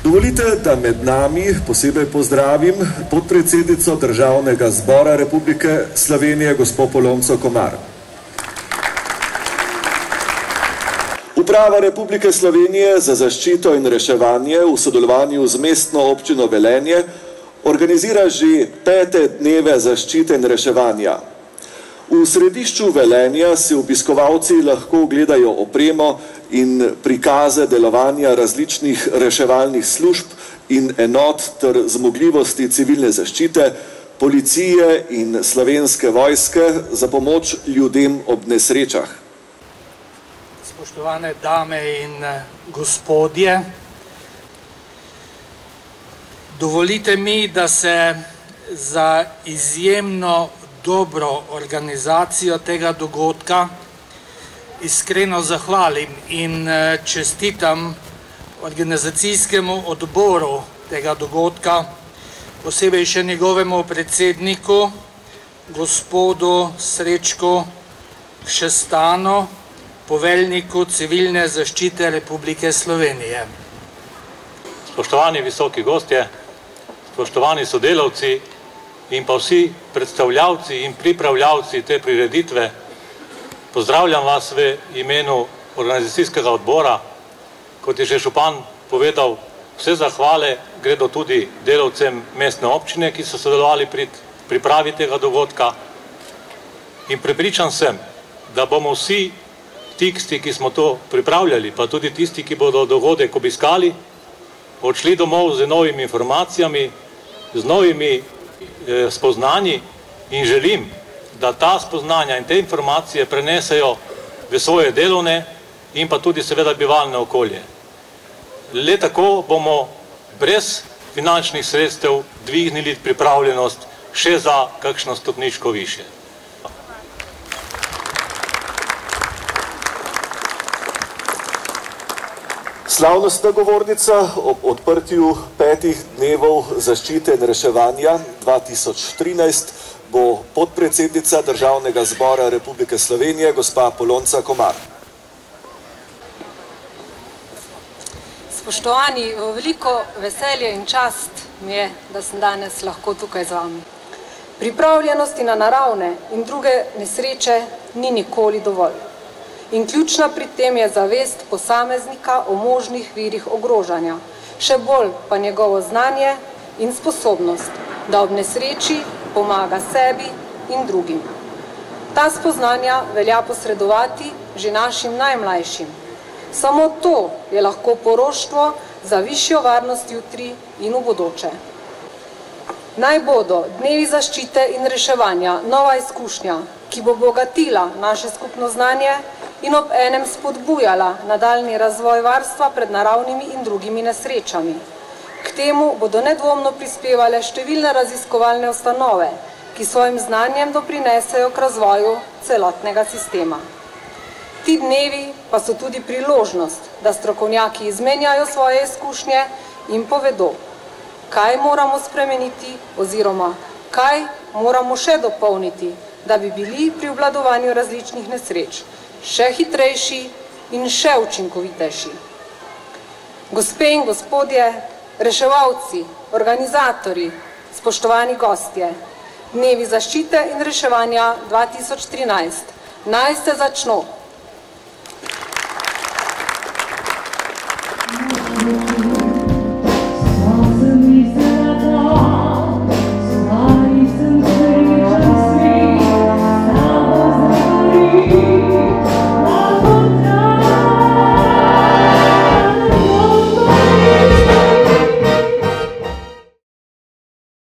Dovolite, da med nami posebej pozdravim podpredsednico Državnega zbora Republike Slovenije, gospo Polonco Komar. Uprava Republike Slovenije za zaščito in reševanje v sodelovanju z mestno občino Velenje organizira že 5. dneve zaščite in reševanja. V središču Velenja si obiskovalci lahko ogledajo opremo in prikaze delovanja različnih reševalnih služb in enot ter zmogljivosti civilne zaščite, policije in Slovenske vojske za pomoč ljudem ob nesrečah. Spoštovane dame in gospodje, dovolite mi, da se za izjemno dobro organizacijo tega dogodka iskreno zahvalim in čestitam organizacijskemu odboru tega dogodka, posebej še njegovemu predsedniku, gospodu Srečku Šestanu, poveljniku civilne zaščite Republike Slovenije. Spoštovani visoki gostje, spoštovani sodelavci in pa vsi predstavljavci in pripravljavci te prireditve, pozdravljam vas v imenu organizacijskega odbora. Kot je že župan povedal, vse zahvale gredo tudi delavcem mestne občine, ki so sodelovali pri pripravi tega dogodka. In prepričan sem, da bomo vsi tisti, ki smo to pripravljali, pa tudi tisti, ki bodo dogodek obiskali, odšli domov z novimi informacijami, z novimi spoznanji in želim, da ta spoznanja in te informacije prenesejo v svoje delovne in pa tudi seveda bivalne okolje. Le tako bomo brez finančnih sredstev dvignili pripravljenost še za kakšno stopničko više. Slavnostna govornica ob odprtju 5. dnevov zaščite in reševanja 2013 bo podpredsednica Državnega zbora Republike Slovenije, gospa Polonca Komar. Spoštovani, veliko veselje in čast mi je, da sem danes lahko tukaj z vami. Pripravljenosti na naravne in druge nesreče ni nikoli dovolj. In ključna pri tem je zavest posameznika o možnih virih ogrožanja, še bolj pa njegovo znanje in sposobnost, da ob nesreči pomaga sebi in drugim. Ta spoznanja velja posredovati že našim najmlajšim. Samo to je lahko poroštvo za višjo varnost jutri in v bodoče. Naj bodo dnevi zaščite in reševanja nova izkušnja, ki bo bogatila naše skupno znanje in ob enem spodbujala nadaljnji razvoj varstva pred naravnimi in drugimi nesrečami. K temu bodo nedvomno prispevale številne raziskovalne ustanove, ki svojim znanjem doprinesejo k razvoju celotnega sistema. Ti dnevi pa so tudi priložnost, da strokovnjaki izmenjajo svoje izkušnje in povedo, kaj moramo spremeniti oziroma kaj moramo še dopolniti, da bi bili pri obvladovanju različnih nesreč še hitrejši in še učinkovitejši. Gospe in gospodje, reševalci, organizatorji, spoštovani gostje, dnevi zaščite in reševanja 2013 naj se začno